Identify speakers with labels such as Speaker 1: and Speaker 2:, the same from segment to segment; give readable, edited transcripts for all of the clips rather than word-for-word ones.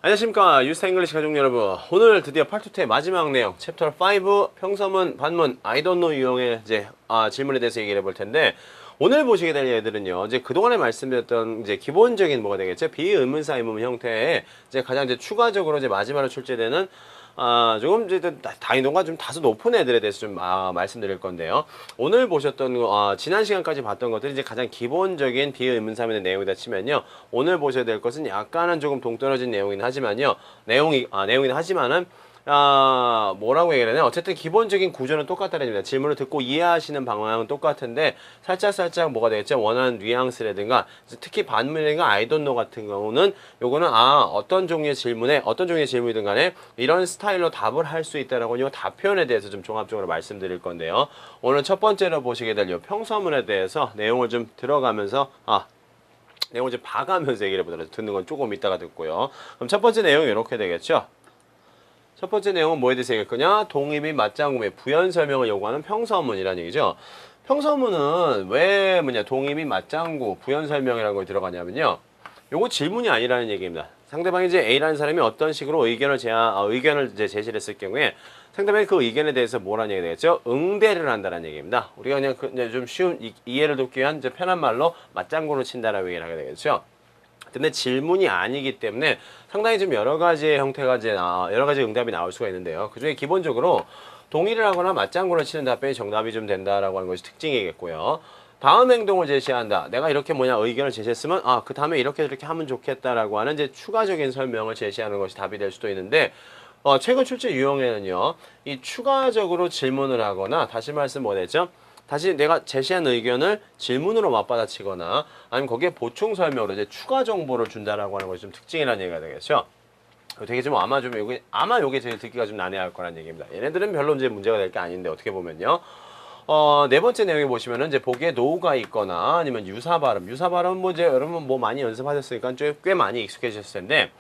Speaker 1: 안녕하십니까 유스타 잉글리시 가족 여러분. 오늘 드디어 파트 2의 마지막 내용 챕터 5 평서문 반문 I don't know 유형의 질문에 대해서 얘기를 해볼 텐데, 오늘 보시게 될 예들은요, 이제 그동안에 말씀드렸던 이제 기본적인 뭐가 되겠죠? 비의문사 의문 형태의 가장 추가적으로 마지막으로 출제되는 조금 이제 난이도가 좀 다소 높은 애들에 대해서 좀 말씀드릴 건데요. 오늘 보셨던 지난 시간까지 봤던 것들이 이제 가장 기본적인 비의문사면의 내용이다 치면요, 오늘 보셔야 될 것은 약간은 조금 동떨어진 내용이긴 하지만요, 내용이긴 하지만은 뭐라고 얘기를 하냐, 어쨌든 기본적인 구조는 똑같다는 얘기입니다. 질문을 듣고 이해하시는 방향은 똑같은데 살짝 뭐가 되겠죠? 원하는 뉘앙스라든가, 특히 반문이나 I don't know 같은 경우는 요거는 어떤 종류의 질문이든 간에 이런 스타일로 답을 할 수 있다라고 요 답표현에 대해서 좀 종합적으로 말씀드릴 건데요. 오늘 첫 번째로 보시게 될 요 평서문에 대해서 내용을 좀 들어가면서 내용을 좀 봐가면서 얘기를 해보도록, 듣는 건 조금 이따가 듣고요. 그럼 첫 번째 내용이 이렇게 되겠죠? 첫 번째 내용은 뭐에 대해서 얘기할 거냐? 동의 및 맞장구 및 부연 설명을 요구하는 평서문이라는 얘기죠. 평서문은 왜 동의 및 맞장구, 부연 설명이라는 걸 들어가냐면요, 요거 질문이 아니라는 얘기입니다. 상대방이 이제 A라는 사람이 어떤 식으로 의견을 제시를 했을 경우에 상대방이 그 의견에 대해서 뭐라는 얘기가 되겠죠? 응대를 한다는 얘기입니다. 우리가 그냥 좀 쉬운 이해를 돕기 위한 편한 말로 맞장구를 친다라고 얘기를 하게 되겠죠. 근데 질문이 아니기 때문에 상당히 좀 여러 가지의 형태가 여러 가지 응답이 나올 수가 있는데요. 그 중에 기본적으로 동의를 하거나 맞장구를 치는 답변이 정답이 좀 된다라고 하는 것이 특징이겠고요. 다음 행동을 제시한다. 내가 이렇게 의견을 제시했으면 그 다음에 이렇게 하면 좋겠다라고 하는 추가적인 설명을 제시하는 것이 답이 될 수도 있는데, 최근 출제 유형에는요, 이 추가적으로 질문을 하거나, 다시 말씀 뭐랬죠? 다시 내가 제시한 의견을 질문으로 맞받아치거나 아니면 거기에 보충 설명으로 추가 정보를 준다라고 하는 것이 좀 특징이라는 얘기가 되겠죠. 되게 좀 요게 제일 듣기가 좀 난해할 거라는 얘기입니다. 얘네들은 별로 문제가 될 게 아닌데, 어떻게 보면요. 네 번째 내용에 보시면은 보기에 노후가 있거나 아니면 유사 발음 여러분 많이 연습하셨으니까 꽤 많이 익숙해지셨을 텐데,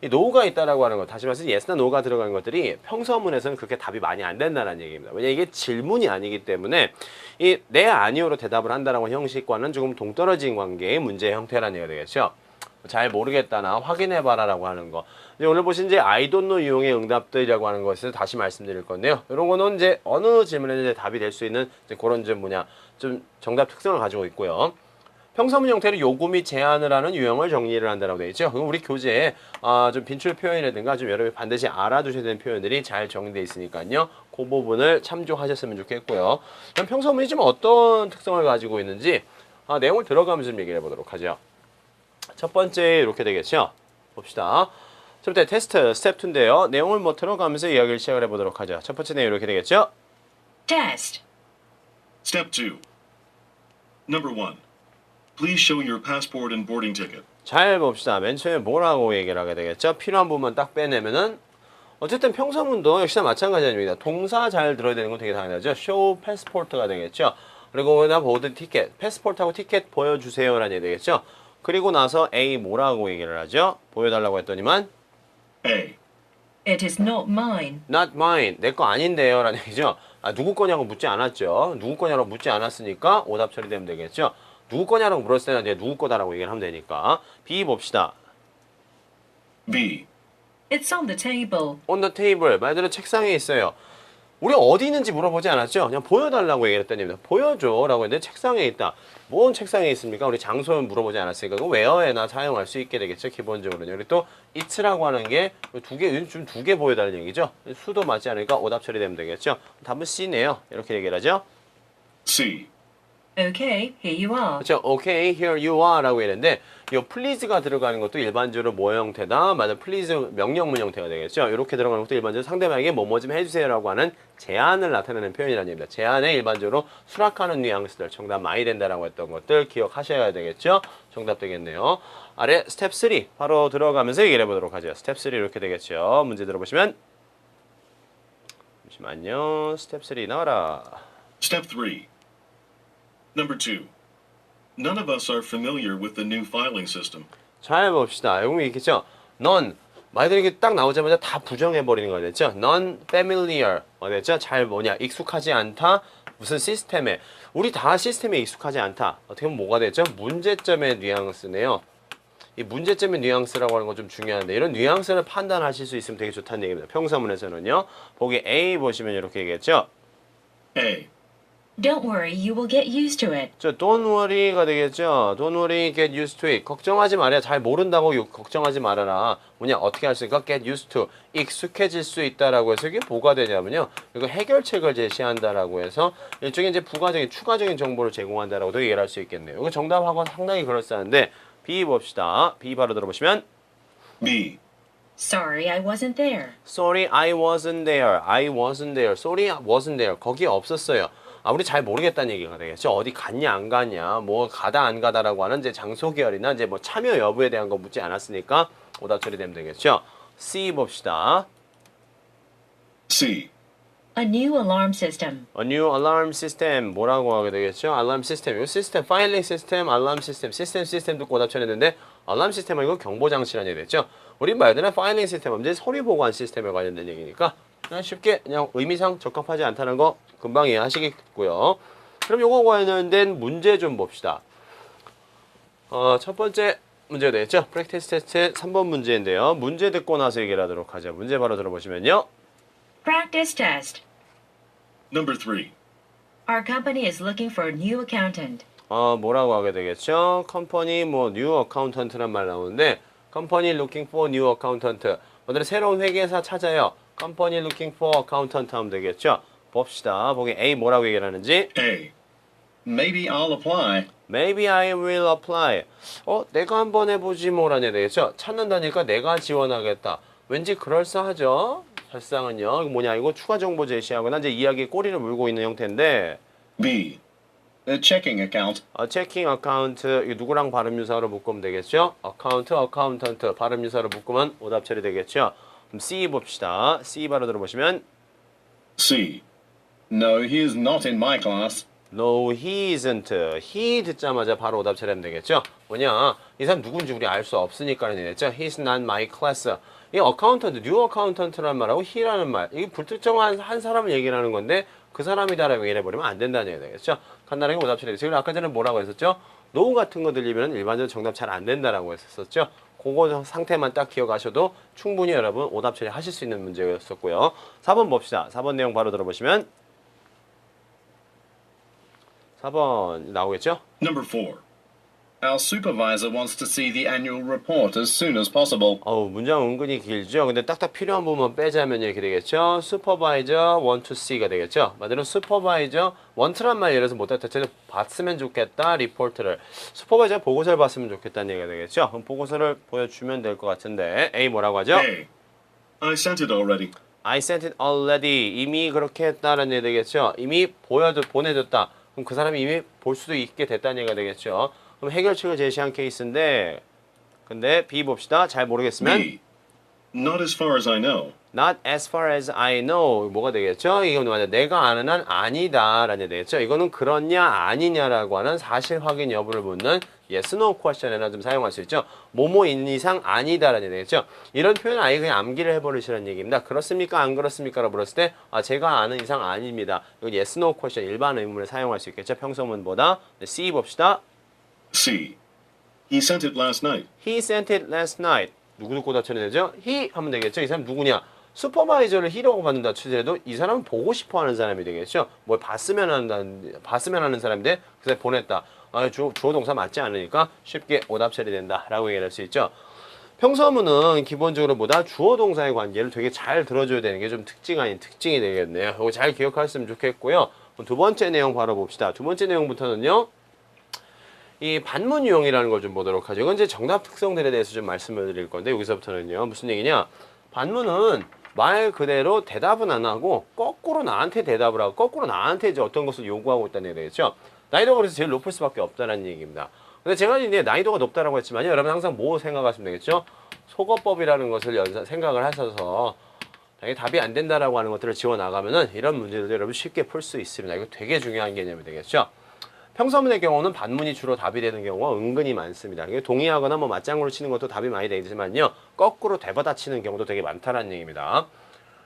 Speaker 1: 이 노후가 있다라고 하는 것, 다시 말해서 yes나 no가 들어가는 것들이 평서문에서는 그렇게 답이 많이 안 된다는 얘기입니다. 왜냐, 이게 질문이 아니기 때문에 이 네 아니오로 대답을 한다라고 하는 형식과는 조금 동떨어진 관계의 문제의 형태라는 얘기가 되겠죠. 잘 모르겠다나 확인해봐라라고 하는 거. 오늘 보신 I don't know 유형의 응답들이라고 하는 것을 다시 말씀드릴 건데요. 이런 거는 어느 질문에 답이 될 수 있는 그런 좀 정답 특성을 가지고 있고요. 평서문 형태로 요구 및 제안을 하는 유형을 정리를 한다고 되어 있죠. 그럼 우리 교재에 좀 빈출 표현이라든가 여러분이 반드시 알아두셔야 되는 표현들이 잘 정리되어 있으니까요. 그 부분을 참조하셨으면 좋겠고요. 그럼 평서문이 좀 어떤 특성을 가지고 있는지 내용을 들어가면서 좀 얘기를 해보도록 하죠. 첫 번째 이렇게 되겠죠. 봅시다. 첫 번째 테스트 스텝 2인데요. 내용을 들어가면서 이야기를 시작을 해보도록 하죠. 첫 번째 내용 이렇게 되겠죠.
Speaker 2: Test.
Speaker 3: Step 2. Number 1. Please show your passport and boarding ticket.
Speaker 1: 잘 봅시다. 맨 처음에 뭐라고 얘기를 하게 되겠죠? 필요한 부분만 딱 빼내면은, 어쨌든 평서문도 역시나 마찬가지입니다. 동사 잘 들어야 되는 건 되게 당연하죠. show passport가 되겠죠. 그리고 보드 티켓, 패스포트하고 티켓 보여주세요라는 얘기 되겠죠. 그리고 나서 A 뭐라고 얘기를 하죠? 보여달라고 했더니만
Speaker 3: A.
Speaker 2: It is not mine.
Speaker 1: not mine, 내 거 아닌데요 라는 얘기죠. 누구 거냐고 묻지 않았죠. 누구 거냐고 묻지 않았으니까 오답 처리되면 되겠죠. 누구 거냐라고 물었을 때는 이제 누구 거다라고 얘기를 하면 되니까. B 봅시다.
Speaker 3: B.
Speaker 2: It's on the table.
Speaker 1: on the table, 말 그대로 책상에 있어요. 우리 어디 있는지 물어보지 않았죠? 그냥 보여달라고 얘기했더니 보여줘 라고 했는데 책상에 있다. 뭔 책상에 있습니까? 우리 장소 물어보지 않았으니까 그 where에나 사용할 수 있게 되겠죠. 기본적으로는. 여기 또 it라고 하는 게 두 개 보여달라는 얘기죠. 수도 맞지 않으니까 오답 처리되면 되겠죠. 답은 C네요. 이렇게 얘기를 하죠.
Speaker 3: C.
Speaker 2: Okay, here you are.
Speaker 1: 그렇죠. Okay, here you are 라고 했는데, 이 please가 들어가는 것도 일반적으로 뭐 형태다? 맞아, please 명령문 형태가 되겠죠. 이렇게 들어가는 것도 일반적으로 상대방에게 뭐 좀 해주세요 라고 하는 제안을 나타내는 표현이라는 얘기입니다. 제안에 일반적으로 수락하는 뉘앙스들, 정답 많이 된다라고 했던 것들 기억하셔야 되겠죠. 정답 되겠네요. 아래 스텝 3 바로 들어가면서 얘기를 해보도록 하죠. 스텝 3 이렇게 되겠죠. 문제 들어보시면, 잠시만요. 스텝 3 나와라.
Speaker 3: Step 3. Number 2. None of us are familiar with the new filing system.
Speaker 1: 잘 봅시다. 여기 있겠죠? None. 말들 이게 딱 나오자마자 다 부정해버리는 거 됐죠? Non-familiar. 됐죠? 잘 익숙하지 않다. 무슨 시스템에. 우리 다 시스템에 익숙하지 않다. 어떻게 보면 뭐가 됐죠? 문제점의 뉘앙스네요. 이 문제점의 뉘앙스라고 하는 건 좀 중요한데 이런 뉘앙스를 판단하실 수 있으면 되게 좋다는 얘기입니다. 평서문에서는요. 보기 A 보시면 이렇게 얘기했죠.
Speaker 3: A.
Speaker 2: Don't worry, you will get used to it.
Speaker 1: 저 don't worry가 되겠죠. Don't worry, get used to it. 걱정하지 말아야 잘 모른다고 걱정하지 말아라. 뭐냐 어떻게 할 수 있을까? Get used to. 익숙해질 수 있다라고 해서 이게 뭐가 되냐면요. 이거 해결책을 제시한다라고 해서 일종의 이제 부가적인 추가적인 정보를 제공한다라고도 얘기를 할 수 있겠네요. 이거 정답하고 상당히 그럴싸한데 B 봅시다. B 바로 들어보시면
Speaker 3: B.
Speaker 2: Sorry, I wasn't there.
Speaker 1: Sorry, I wasn't there. I wasn't there. Sorry, I wasn't there. 거기 없었어요. 우리 잘 모르겠다는 얘기가 되겠죠. 어디 갔냐 안 갔냐, 뭐 가다 안 가다라고 하는 이제 장소 계열이나 이제 뭐 참여 여부에 대한 거 묻지 않았으니까 오답 처리되면 되겠죠. C 봅시다.
Speaker 3: C.
Speaker 2: A new alarm system.
Speaker 1: A new alarm system 뭐라고 하게 되겠죠? alarm system. 이 시스템, 파일링 시스템, 알람 시스템, 시스템 듣고 오답 처리했는데 알람 시스템은 이거 경보 장치라는 얘기 됐죠. 우리 말들은 파일링 시스템은 이제 서류 보관 시스템에 관련된 얘기니까 그냥 쉽게 그냥 의미상 적합하지 않다는 거 금방 이해하시겠고요. 그럼 요거 관련된 문제 좀 봅시다. 첫 번째 문제가 되겠죠. 프랙티스 테스트 3번 문제인데요. 문제 듣고 나서 얘기를 하도록 하죠. 문제 바로 들어보시면요.
Speaker 2: Practice test.
Speaker 3: Number 3.
Speaker 2: Our company is looking for a new accountant.
Speaker 1: 뭐라고 하게 되겠죠? 컴퍼니 뭐 뉴 어카운턴트란 말 나오는데 컴퍼니 looking for new accountant. 오늘은 새로운 회계사 찾아요. 컴퍼니 looking for accountant 하면 되겠죠? 봅시다. 보기 A 뭐라고 얘기를 하는지.
Speaker 3: A. Maybe I'll apply.
Speaker 1: Maybe I will apply. 내가 한번 해보지 뭐라는 얘기 되겠죠? 찾는다니까 내가 지원하겠다. 왠지 그럴싸하죠? 발상은요. 이거 뭐냐? 이거 추가 정보 제시하거나 이제 이야기에 꼬리를 물고 있는 형태인데.
Speaker 3: B. A checking account.
Speaker 1: 체킹 어카운트 이거 누구랑 발음 유사로 묶으면 되겠죠? 어카운트, 어카운턴트 발음 유사로 묶으면 오답 처리 되겠죠? 그럼 C 봅시다. C 바로 들어보시면
Speaker 3: C. No, he is not in my class.
Speaker 1: No, he isn't. He 듣자마자 바로 오답 처리하면 되겠죠? 뭐냐? 이 사람 누군지 우리 알 수 없으니까는 되겠죠? He's not my class. 이 어카운턴트, 뉴 어카운턴트라는 말하고 he라는 말 이게 불특정한 한 사람을 얘기를 하는 건데 그 사람이다라고 얘기를 해버리면 안 된다는 얘기 되겠죠? 간단하게 오답 처리. 지금 아까 전에 뭐라고 했었죠? 노 같은 거 들리면 일반적으로 정답 잘 안 된다라고 했었죠? 그거 상태만 딱 기억하셔도 충분히 여러분 오답 처리 하실 수 있는 문제였었고요. 4번 봅시다. 4번 내용 바로 들어보시면 4번 나오겠죠?
Speaker 3: Number 4. Our supervisor wants to see the annual report as soon as possible.
Speaker 1: 문장 은근히 길죠? 근데 딱딱 필요한 부분만 빼자면 이렇게 되겠죠? Supervisor want to see가 되겠죠? 말대로 Supervisor want란 말 예를 들어서 못 알아듣죠? 봤으면 좋겠다, 리포트를. Supervisor 보고서를 봤으면 좋겠다는 얘기가 되겠죠? 그럼 보고서를 보여주면 될 것 같은데 A 뭐라고 하죠?
Speaker 3: A. I sent it already.
Speaker 1: I sent it already. 이미 그렇게 했다는 얘기 되겠죠? 이미 보내줬다. 그럼 그 사람이 이미 볼 수도 있게 됐다는 얘기가 되겠죠? 그럼 해결책을 제시한 케이스인데 근데 B 봅시다. 잘 모르겠으면
Speaker 3: B. Not as far as I know.
Speaker 1: Not as far as I know. 뭐가 되겠죠? 이건 뭐냐? 내가 아는 한 아니다 라는 얘기 되겠죠? 이거는 그렇냐 아니냐라고 하는 사실 확인 여부를 묻는 yes, no question에나 좀 사용할 수 있죠. 뭐뭐인 이상 아니다 라는 얘기 되겠죠? 이런 표현을 아예 그냥 암기를 해버리시라는 얘기입니다. 그렇습니까? 안 그렇습니까? 라고 물었을 때 제가 아는 이상 아닙니다. 이건 yes, no question 일반 의문을 사용할 수 있겠죠? 평소문보다. C 봅시다.
Speaker 3: C. He sent it last night.
Speaker 1: He sent it last night. 누구 듣고 다 처리되죠? He 하면 되겠죠? 이 사람 누구냐? 슈퍼바이저를 he라고 받는다 치더라도 이 사람은 보고 싶어 하는 사람이 되겠죠? 뭘 봤으면 하는 사람인데 그래서 보냈다. 주어 동사 맞지 않으니까 쉽게 오답 처리된다 라고 얘기할 수 있죠. 평서문은 기본적으로 보다 주어 동사의 관계를 되게 잘 들어줘야 되는 게 좀 특징 아닌 특징이 되겠네요. 이거 잘 기억하셨으면 좋겠고요. 두 번째 내용 바로 봅시다. 두 번째 내용부터는요. 이 반문 유형이라는 걸 좀 보도록 하죠. 이건 이제 정답 특성들에 대해서 좀 말씀을 드릴 건데 여기서부터는요. 무슨 얘기냐? 반문은 말 그대로 대답은 안 하고 거꾸로 나한테 대답을 하고 거꾸로 나한테 이제 어떤 것을 요구하고 있다는 얘기 되겠죠. 난이도가 그래서 제일 높을 수밖에 없다는 얘기입니다. 근데 제가 이제 난이도가 높다라고 했지만요. 여러분 항상 뭐 생각하시면 되겠죠? 속어법이라는 것을 생각을 하셔서 당연히 답이 안 된다라고 하는 것들을 지워 나가면은 이런 문제들도 여러분 쉽게 풀 수 있습니다. 이거 되게 중요한 개념이 되겠죠. 평서문의 경우는 반문이 주로 답이 되는 경우가 은근히 많습니다. 동의하거나 맞장구를 치는 것도 답이 많이 되지만요. 거꾸로 되받아치는 경우도 되게 많다는 얘기입니다.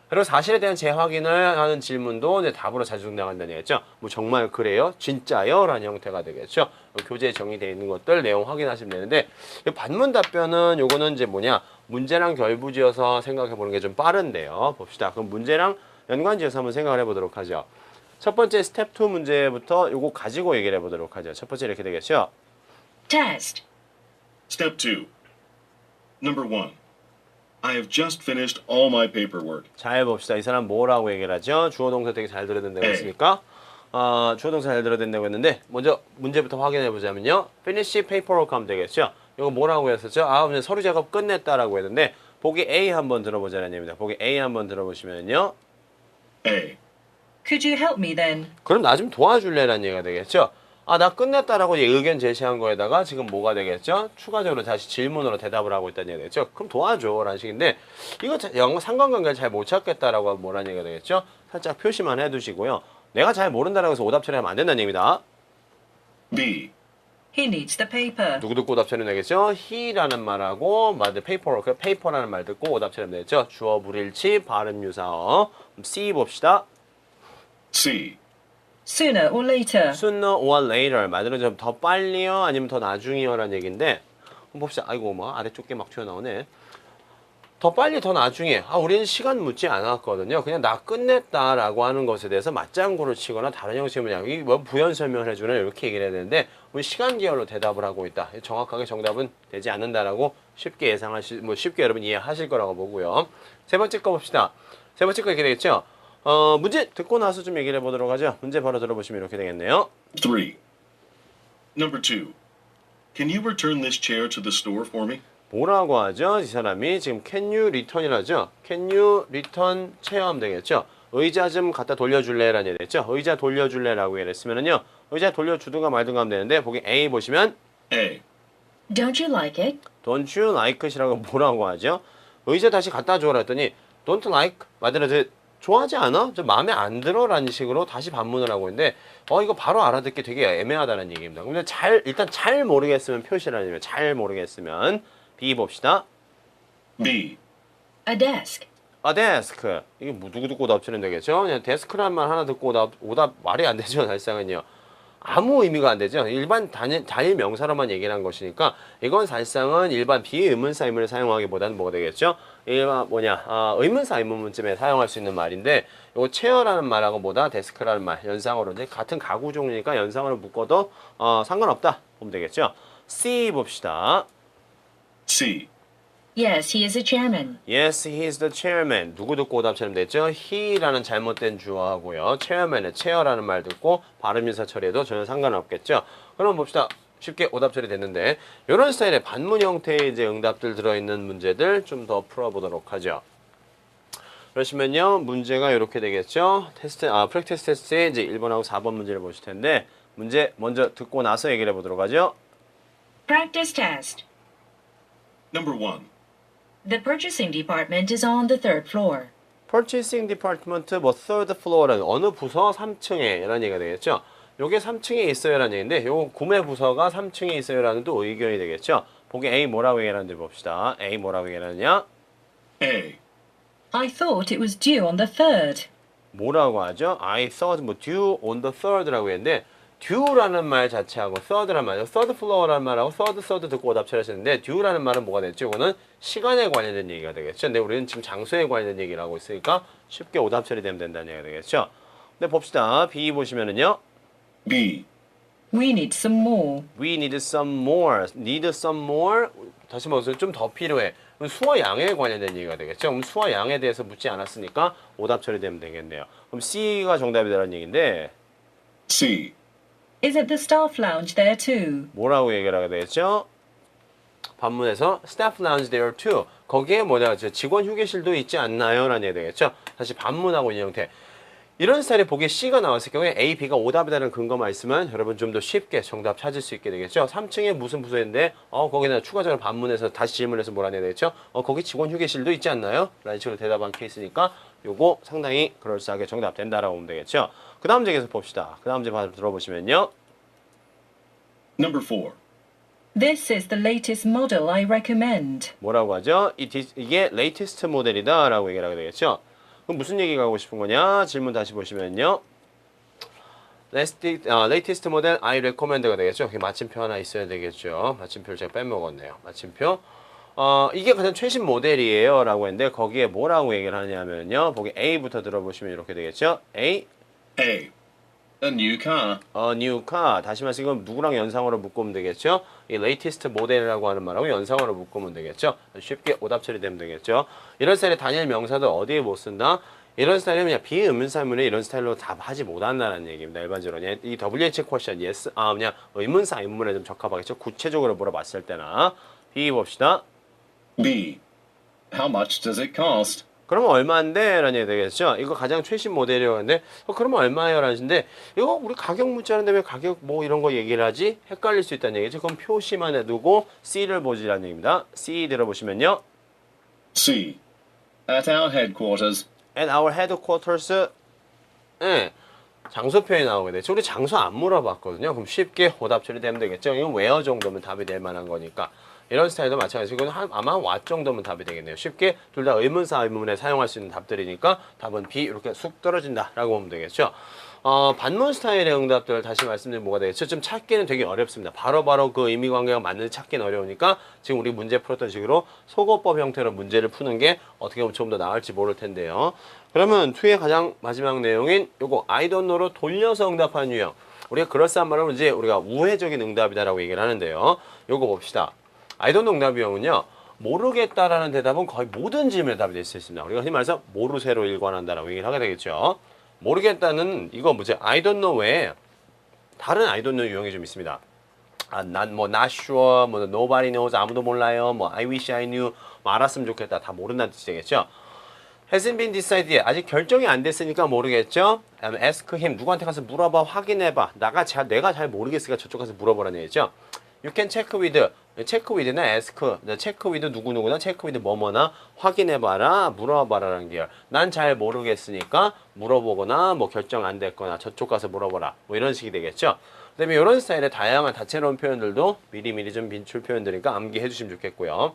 Speaker 1: 그리고 사실에 대한 재확인을 하는 질문도 이제 답으로 자주 등장한다는 얘기죠. 뭐 정말 그래요? 진짜요? 라는 형태가 되겠죠. 교재에 정의되어 있는 것들 내용 확인하시면 되는데 이 반문 답변은 요거는 이제 뭐냐 문제랑 결부지어서 생각해 보는 게 좀 빠른데요. 봅시다. 그럼 문제랑 연관지어서 한번 생각을 해보도록 하죠. 첫 번째 스텝 2 문제부터 요거 가지고 얘기를 해보도록 하죠. 첫 번째 이렇게 되겠죠.
Speaker 2: Test.
Speaker 3: Step 2. Number 1. I have just finished all my paperwork.
Speaker 1: 잘 봅시다. 이 사람 뭐라고 얘기를 하죠? 주어 동사 되게 잘 들어야 된다고
Speaker 3: 네.
Speaker 1: 했으니까 주어 동사 잘 들어야 된다고 했는데 먼저 문제부터 확인해 보자면요. finish paperwork 하면 되겠죠? 이거 뭐라고 했었죠? 오늘 서류 작업 끝냈다라고 했는데 보기 A 한번 들어보자는 얘기입니다. 보기 A 한번 들어보시면요.
Speaker 3: A.
Speaker 2: Could you help me then?
Speaker 1: 그럼 나 좀 도와줄래라는 얘기가 되겠죠? 나 끝냈다라고 의견 제시한 거에다가 지금 뭐가 되겠죠? 추가적으로 다시 질문으로 대답을 하고 있다는 얘기가 되겠죠? 그럼 도와줘 라는 식인데 이거 영어 상관관계를 잘 못 찾겠다라고 뭐라는 얘기가 되겠죠? 살짝 표시만 해두시고요. 내가 잘 모른다라고 해서 오답 처리하면 안 된다는 얘기입니다.
Speaker 3: B.
Speaker 2: He needs the paper.
Speaker 1: 누구 듣고 오답 처리하면 되겠죠? he라는 말하고 말 paper, 그 paper라는 말 듣고 오답 처리하면 되겠죠? 주어 불일치 발음 유사어. C 봅시다.
Speaker 3: C.
Speaker 2: Sooner or later.
Speaker 1: sooner or later 말대로 좀 더 빨리요 아니면 더 나중이요라는 얘기인데 한번 봅시다. 아이고 뭐 아래쪽 게 막 튀어나오네. 더 빨리 더 나중에 우리는 시간 묻지 않았거든요. 그냥 나 끝냈다라고 하는 것에 대해서 맞장구를 치거나 다른 형식으로 그냥 뭐 부연 설명을 해주는 이렇게 얘기를 해야 되는데 우리 시간 계열로 대답을 하고 있다. 정확하게 정답은 되지 않는다라고 쉽게 뭐 쉽게 여러분 이해하실 거라고 보고요. 세 번째 거 봅시다. 세 번째 거 이렇게 되겠죠. 문제 듣고 나서 좀 얘기를 해보도록 하죠. 문제 바로 들어보시면 이렇게 되겠네요.
Speaker 3: 3. Number 2. Can you return this chair to the store for me?
Speaker 1: 뭐라고 하죠? 이 사람이 지금 can you return이라죠? can you return 체험 되겠죠? 의자 좀 갖다 돌려줄래? 라는 얘기 됐죠? 의자 돌려줄래? 라고 얘기했으면은요. 의자 돌려주든가 말든가 하면 되는데 보기 A 보시면
Speaker 3: A.
Speaker 2: Don't you like it?
Speaker 1: don't you like it이라고 뭐라고 하죠? 의자 다시 갖다 줘라 했더니 don't like 말대로 좋아하지 않아? 좀 마음에 안 들어? 라는 식으로 다시 반문을 하고 있는데 이거 바로 알아듣기 되게 애매하다는 얘기입니다. 근데 일단 잘 모르겠으면 표시라는 얘기예요. 잘 모르겠으면 B 봅시다.
Speaker 3: B.
Speaker 2: A desk.
Speaker 1: A desk. 이게 뭐 누구 듣고 오답 치면 되겠죠? 그냥 데스크란 말 하나 듣고 오답 말이 안 되죠, 사실상은요. 아무 의미가 안 되죠. 일반 단일 명사로만 얘기를 한 것이니까 이건 사실상은 일반 비의문사 의문을 사용하기보다는 뭐가 되겠죠? 일반 의문사 의문문쯤에 사용할 수 있는 말인데 이거 체어라는 말하고 보다 데스크라는 말 연상어로 이제 같은 가구 종류니까 연상어로 묶어도 상관없다 보면 되겠죠? C 봅시다.
Speaker 3: C.
Speaker 2: Yes, he is a chairman.
Speaker 1: Yes, he is the chairman. 누구 듣고 오답처럼 됐죠? he라는 잘못된 주어하고요. chairman의 chair라는 말 듣고 발음유사 처리해도 전혀 상관없겠죠? 그럼 봅시다. 쉽게 오답 처리 됐는데 이런 스타일의 반문 형태의 이제 응답들 들어있는 문제들 좀 더 풀어보도록 하죠. 그러시면요. 문제가 이렇게 되겠죠? 프랙티스 테스트의 이제 1번하고 4번 문제를 보실 텐데 문제 먼저 듣고 나서 얘기를 해보도록 하죠.
Speaker 2: Practice test.
Speaker 3: Number 1.
Speaker 2: The purchasing department is on the third floor.
Speaker 1: Purchasing Department 뭐 third floor라는 어느 부서 3층에 라는 얘기가 되겠죠. 요게 3층에 있어요라는 얘기인데 요 구매 부서가 3층에 있어요라는 또 의견이 되겠죠. 보기 A 뭐라고 얘기하는지 봅시다. A 뭐라고 얘기하느냐?
Speaker 3: A.
Speaker 2: I thought it was due on the third.
Speaker 1: 뭐라고 하죠? I thought 뭐 due on the third라고 했는데 due라는 말 자체하고 third라는 말, third floor라는 말하고 third 듣고 오답 처리하셨는데 due라는 말은 뭐가 됐죠? 이거는 시간에 관련된 얘기가 되겠죠. 근데 우리는 지금 장소에 관련된 얘기를 하고 있으니까 쉽게 오답 처리되면 된다는 얘기가 되겠죠. 근데 봅시다. B 보시면은요.
Speaker 3: B.
Speaker 2: We need some more.
Speaker 1: We need some more. Need some more. 다시 말해서 좀 더 필요해. 그럼 수와 양에 관련된 얘기가 되겠죠. 그럼 수와 양에 대해서 묻지 않았으니까 오답 처리되면 되겠네요. 그럼 C가 정답이라는 얘기인데
Speaker 3: C.
Speaker 2: Is it the staff lounge there too?
Speaker 1: 뭐라고 얘기를 하게 되겠죠? 반문에서 staff lounge there too. 거기에 직원 휴게실도 있지 않나요? 라는 얘기 되겠죠. 다시 반문하고 있는 형태. 이런 스타일의 보기에 C가 나왔을 경우에 A, B가 오답이라는 근거만 있으면 여러분 좀 더 쉽게 정답 찾을 수 있게 되겠죠. 3층에 무슨 부서인데 거기다 추가적으로 반문해서 다시 질문해서 뭐라는 얘기 되겠죠. 거기 직원 휴게실도 있지 않나요? 라는 식으로 대답한 케이스니까 요거 상당히 그럴싸하게 정답 된다라고 보면 되겠죠. 그 다음 문제 계속 봅시다. 그 다음 문제 바로 들어보시면요.
Speaker 3: Number 4.
Speaker 2: This is the latest model I recommend.
Speaker 1: 뭐라고 하죠? 이게 latest 모델이다 라고 얘기를 하게 되겠죠. 그럼 무슨 얘기가 하고 싶은 거냐? 질문 다시 보시면요. latest model I recommend가 되겠죠. 여기 마침표 하나 있어야 되겠죠. 마침표를 제가 빼먹었네요. 마침표. 이게 가장 최신 모델이에요 라고 했는데 거기에 뭐라고 얘기를 하냐면요. 거기 A부터 들어보시면 이렇게 되겠죠. A
Speaker 3: A. A new car.
Speaker 1: new car. 다시 말해서 이건 누구랑 연상어로 묶으면 되겠죠? 이 latest 모델이라고 하는 말하고 연상어로 묶으면 되겠죠? 쉽게 오답 처리되면 되겠죠? 이런 스타일의 단일 명사도 어디에 못 쓴다? 이런 스타일은 그냥 비의문사문에 이런 스타일로 답하지 못한다는 얘기입니다. 일반적으로 이 WH 퀘션 yes, 그냥 의문사 의문문에 좀 적합하겠죠? 구체적으로 물어봤을 때나 B 봅시다.
Speaker 3: B. How much does it cost?
Speaker 1: 그러면 얼마인데? 라는 얘기 되겠죠? 이거 가장 최신 모델이라고 하는데 그러면 얼마예요? 라는데 이거 우리 가격 묻자는데 왜 가격 뭐 이런 거 얘기를 하지? 헷갈릴 수 있다는 얘기죠. 그럼 표시만 해두고 C를 보지라는 얘기입니다. C 들어보시면요.
Speaker 3: C. At our headquarters.
Speaker 1: At our headquarters. 네, 장소표에 나오게 되죠. 우리 장소 안 물어봤거든요. 그럼 쉽게 오답 처리되면 되겠죠. 이건 where 정도면 답이 될 만한 거니까. 이런 스타일도 마찬가지고 이건 아마 what 정도면 답이 되겠네요. 쉽게 둘 다 의문사 의문문에 사용할 수 있는 답들이니까 답은 B 이렇게 쑥 떨어진다 라고 보면 되겠죠. 반문 스타일의 응답들 다시 말씀드리면 뭐가 되겠죠? 좀 찾기는 되게 어렵습니다. 바로바로 그 의미관계가 맞는지 찾기는 어려우니까 지금 우리 문제 풀었던 식으로 소거법 형태로 문제를 푸는 게 어떻게 보면 좀 더 나을지 모를 텐데요. 그러면 2의 가장 마지막 내용인 요거 I don't know로 돌려서 응답하는 유형. 우리가 그럴싸한 말하면 이제 우리가 우회적인 응답이다라고 얘기를 하는데요. 요거 봅시다. I don't know 응답 유형은요. 모르겠다라는 대답은 거의 모든 질문에 답이 될 수 있습니다. 우리가 흔히 말해서 모르쇠로 일관한다라고 얘기를 하게 되겠죠. 모르겠다는 이거 뭐지? I don't know 외에 다른 I don't know 유형이 좀 있습니다. 난 뭐 not sure, 뭐 nobody knows 아무도 몰라요, 뭐 I wish I knew 뭐 알았으면 좋겠다 다 모른다는 뜻이 되겠죠. hasn't been decided 아직 결정이 안 됐으니까 모르겠죠. ask him 누구한테 가서 물어봐 확인해봐. 내가 잘 모르겠으니까 저쪽 가서 물어보라는 얘기죠. You can check with나 ask, check with 누구누구나 check with 뭐뭐나 확인해봐라, 물어봐라라는 계열. 난 잘 모르겠으니까 물어보거나 뭐 결정 안 됐거나 저쪽 가서 물어보라. 뭐 이런 식이 되겠죠. 그 다음에 이런 스타일의 다양한 다채로운 표현들도 미리미리 좀 빈출 표현들이니까 암기해 주시면 좋겠고요.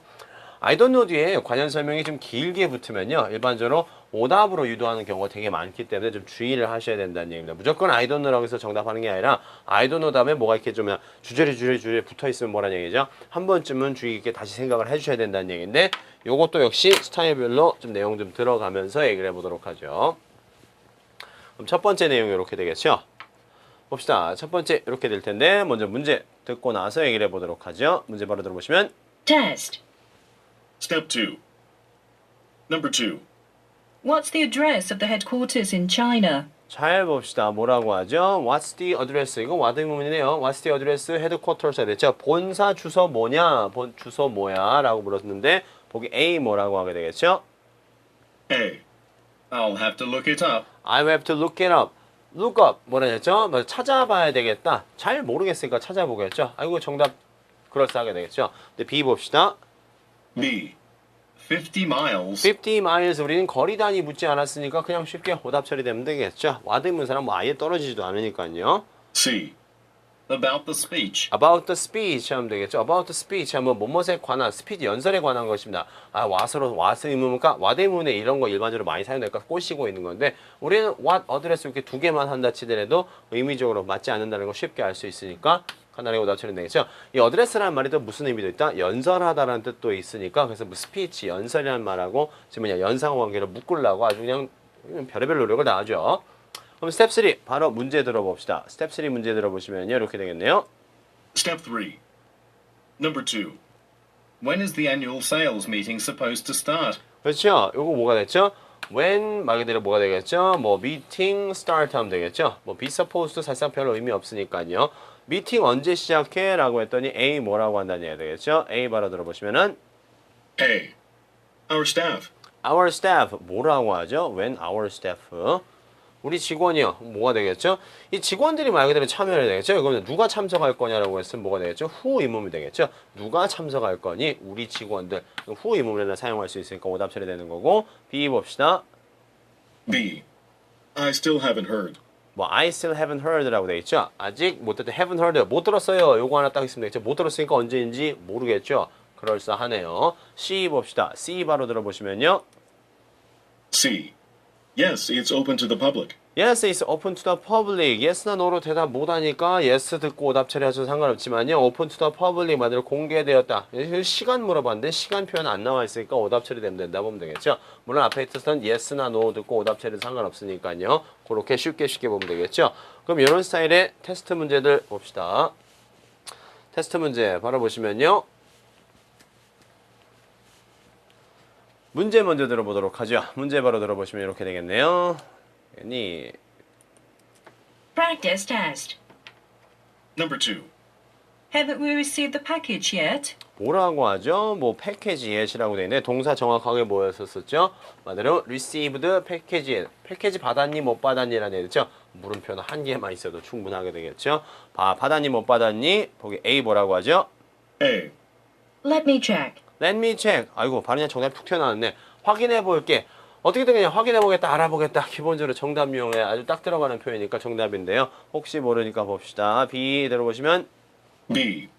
Speaker 1: I don't know 뒤에 관련 설명이 좀 길게 붙으면요. 일반적으로 오답으로 유도하는 경우가 되게 많기 때문에 좀 주의를 하셔야 된다는 얘기입니다. 무조건 I don't know라고 해서 정답하는 게 아니라 I don't know 다음에 뭐가 이렇게 좀 주저리 붙어 있으면 뭐라는 얘기죠. 한 번쯤은 주의 깊게 다시 생각을 해주셔야 된다는 얘기인데 요것도 역시 스타일별로 좀 내용 좀 들어가면서 얘기를 해보도록 하죠. 그럼 첫 번째 내용이 이렇게 되겠죠. 봅시다. 첫 번째 이렇게 될 텐데 먼저 문제 듣고 나서 얘기를 해보도록 하죠. 문제 바로 들어보시면
Speaker 2: Test.
Speaker 3: Step 2. Number 2.
Speaker 2: What's the address of the headquarters in China?
Speaker 1: 잘 봅시다. 뭐라고 하죠? What's the address? 이거 what 의문이네요. What's the address? headquarters 됐죠? 본사 주소 뭐냐? 주소 뭐야? 라고 물었는데 보기 A 뭐라고 하게 되겠죠?
Speaker 3: A. I'll have to look it up.
Speaker 1: I have to look it up. look up 뭐라 했죠? 뭐 찾아봐야 되겠다. 잘 모르겠으니까 찾아보겠죠? 아이고 정답 그럴싸하게 되겠죠? 근데 B 봅시다.
Speaker 3: B. 50 miles.
Speaker 1: 50 miles 우리는 거리 단위 묻지 않았으니까 그냥 쉽게 오답 처리되면 되겠죠. 와드 문사람 뭐 아예 떨어지지도 않으니까요.
Speaker 3: C. About the speech.
Speaker 1: About the speech 하면 되겠죠. About the speech 하면 뭐뭇에 관한 스피치 연설에 관한 것입니다. 와서 의문문과 와드 의문에 이런 거 일반적으로 많이 사용될까 꼬시고 있는 건데 우리는 what address 이렇게 두 개만 한다 치더라도 의미적으로 맞지 않는다는 걸 쉽게 알 수 있으니까 간단하게 오답 처리는 되겠죠. 이 어드레스라는 말이 또 무슨 의미도 있다? 연설하다라는 뜻도 있으니까 그래서 뭐 스피치, 연설이라는 말하고 지금 그냥 연상어 관계를 묶으려고 아주 그냥 별의별 노력을 다하죠. 그럼 스텝 3 바로 문제 들어봅시다. 스텝 3 문제 들어보시면요 이렇게 되겠네요.
Speaker 3: Step 3. Number 2. When is the annual sales meeting supposed to start?
Speaker 1: 그렇죠. 요거 뭐가 됐죠? when 말 그대로 뭐가 되겠죠? 뭐 meeting start 하면 되겠죠. 뭐 be supposed 사실상 별로 의미 없으니까요. 미팅 언제 시작해? 라고 했더니 A 뭐라고 한다는 얘기가 되겠죠? A 바로 들어보시면은
Speaker 3: A. Our staff.
Speaker 1: Our staff 뭐라고 하죠? When our staff 우리 직원이요. 뭐가 되겠죠? 이 직원들이 말 그대로 참여를 해야 되겠죠? 이거는 누가 참석할 거냐라고 했으면 뭐가 되겠죠? who 의문이 되겠죠? 누가 참석할 거니? 우리 직원들. who 의문을 사용할 수 있으니까 오답 처리되는 거고 B 봅시다.
Speaker 3: B. I still haven't heard.
Speaker 1: 뭐 I still haven't heard라고 돼 있죠. 아직 못 듣다 haven't heard 못 들었어요. 요거 하나 딱 있으면 되겠죠. 못 들었으니까 언제인지 모르겠죠. 그럴싸하네요. C 봅시다. C 바로 들어보시면요.
Speaker 3: C. Yes, it's open to the public.
Speaker 1: Yes, it's open to the public. Yes나 no로 대답 못하니까 yes 듣고 오답 처리하셔도 상관없지만요. open to the public 말대로 공개되었다. 시간 물어봤는데 시간 표현 안 나와 있으니까 오답 처리되면 된다 보면 되겠죠. 물론 앞에 있었던 yes나 no 듣고 오답 처리도 상관없으니까요. 그렇게 쉽게 보면 되겠죠. 그럼 이런 스타일의 테스트 문제들 봅시다. 테스트 문제 바로 보시면요. 문제 먼저 들어보도록 하죠. 문제 바로 들어보시면 이렇게 되겠네요. 니
Speaker 2: Practice test.
Speaker 3: Number 2.
Speaker 4: Haven't we received the package yet?
Speaker 1: 뭐라고 하죠? 뭐 패키지 yet이라고 되어 있는데 동사 정확하게 뭐였었죠? 말대로 received 패키지 yet. 패키지 받았니 못 받았니라는 얘기죠. 물음표는 한 개만 있어도 충분하게 되겠죠. 받았니 못 받았니? 보기 A 뭐라고 하죠?
Speaker 3: A.
Speaker 2: Let me check.
Speaker 1: Let me check. 아이고 발음이 정답이 푹 튀어나왔네. 확인해 볼게. 어떻게든 그냥 확인해 보겠다, 알아보겠다. 기본적으로 정답 유형에 아주 딱 들어가는 표현이니까 정답인데요. 혹시 모르니까 봅시다. B 들어보시면
Speaker 3: B.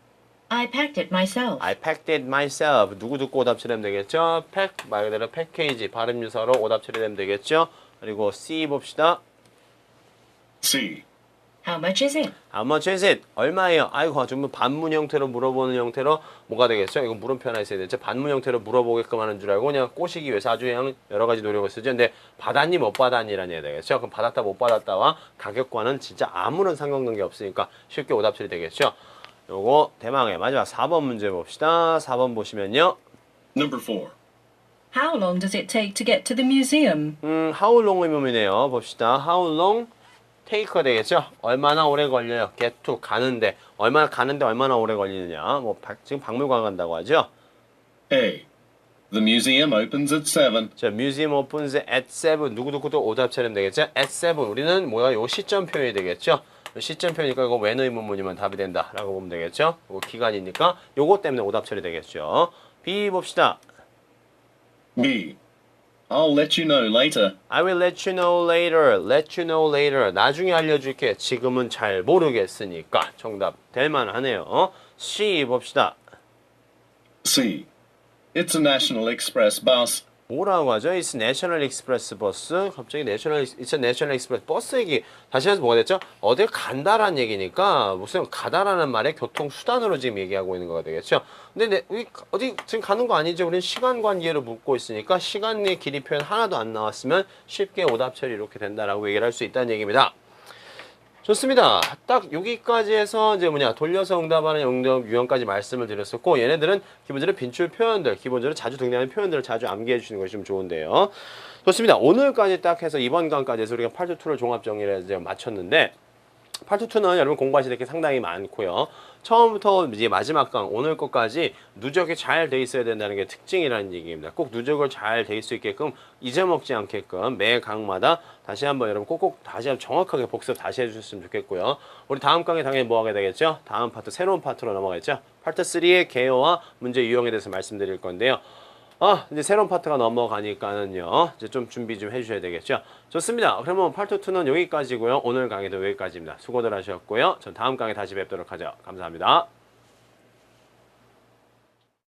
Speaker 2: I packed it myself.
Speaker 1: I packed it myself. 누구 듣고 오답 처리하면 되겠죠? pack 말 그대로 패키지 발음 유사로 오답 처리하면 되겠죠? 그리고 C 봅시다.
Speaker 3: C.
Speaker 2: How much is it?
Speaker 1: How much is it? 얼마예요? 아이고 좀 반문 형태로 물어보는 형태로 뭐가 되겠죠? 이거 물음표 하나 있어야 되죠? 반문 형태로 물어보게끔 하는 줄 알고 그냥 꼬시기 위해서 아주 그냥 여러 가지 노력을 쓰죠. 근데 받았니 못 받았니라는 얘기 되겠죠? 그럼 받았다 못 받았다와 가격과는 진짜 아무런 상관관계 없으니까 쉽게 오답 처리 되겠죠? 요거 대망의 마지막 4번 문제 봅시다. 4번 보시면요.
Speaker 3: Number 4.
Speaker 4: How long does it take to get to the museum?
Speaker 1: how long 의문이네요. 봅시다. how long take가 되겠죠? 얼마나 오래 걸려요? get to 가는데 얼마나 오래 걸리느냐? 뭐 지금 박물관 간다고 하죠?
Speaker 3: A. The museum opens at 7.
Speaker 1: 자, museum opens at 7. 누구도 오답 처리하면 되겠죠? at 7. 우리는 뭐야? 요 시점 표현이 되겠죠? 시점 표현이니까 이거 when 의문문이면 답이 된다라고 보면 되겠죠? 이거 기간이니까 요거 때문에 오답 처리 되겠죠? B 봅시다.
Speaker 3: B. I'll let you know later.
Speaker 1: I will let you know later. Let you know later. 나중에 알려줄게. 지금은 잘 모르겠으니까. 정답 될 만하네요. C 봅시다.
Speaker 3: C. It's a National Express bus.
Speaker 1: 뭐라고 하죠? It's National Express bus. 갑자기 It's a National Express 버스 얘기. 다시 해서 뭐가 됐죠? 어딜 간다라는 얘기니까 무슨 가다라는 말의 교통수단으로 지금 얘기하고 있는 거가 되겠죠? 근데 어디 지금 가는 거 아니죠? 우리는 시간 관계를 묻고 있으니까 시간의 길이 표현 하나도 안 나왔으면 쉽게 오답 처리 이렇게 된다라고 얘기를 할 수 있다는 얘기입니다. 좋습니다. 딱 여기까지 해서 이제 돌려서 응답하는 응답 유형까지 말씀을 드렸었고 얘네들은 기본적으로 빈출 표현들, 기본적으로 자주 등장하는 표현들을 자주 암기해 주시는 것이 좀 좋은데요. 좋습니다. 오늘까지 딱 해서 이번 강까지 해서 우리가 팔2를 종합 정리를 이제 마쳤는데 팔2는 여러분 공부하실 게 상당히 많고요. 처음부터 이제 마지막 강 오늘 것까지 누적이 잘 돼 있어야 된다는 게 특징이라는 얘기입니다. 꼭 누적을 잘 돼 있을 수 있게끔 잊어먹지 않게끔 매 강마다 다시 한번 여러분 꼭 다시 한번 정확하게 복습 다시 해주셨으면 좋겠고요. 우리 다음 강에 당연히 뭐 하게 되겠죠? 다음 파트 새로운 파트로 넘어가겠죠? 파트 3의 개요와 문제 유형에 대해서 말씀드릴 건데요. 이제 새로운 파트가 넘어가니까는요. 이제 좀 준비 좀 해주셔야 되겠죠. 좋습니다. 그러면 파트 2는 여기까지고요. 오늘 강의도 여기까지입니다. 수고들 하셨고요. 전 다음 강에 다시 뵙도록 하죠. 감사합니다.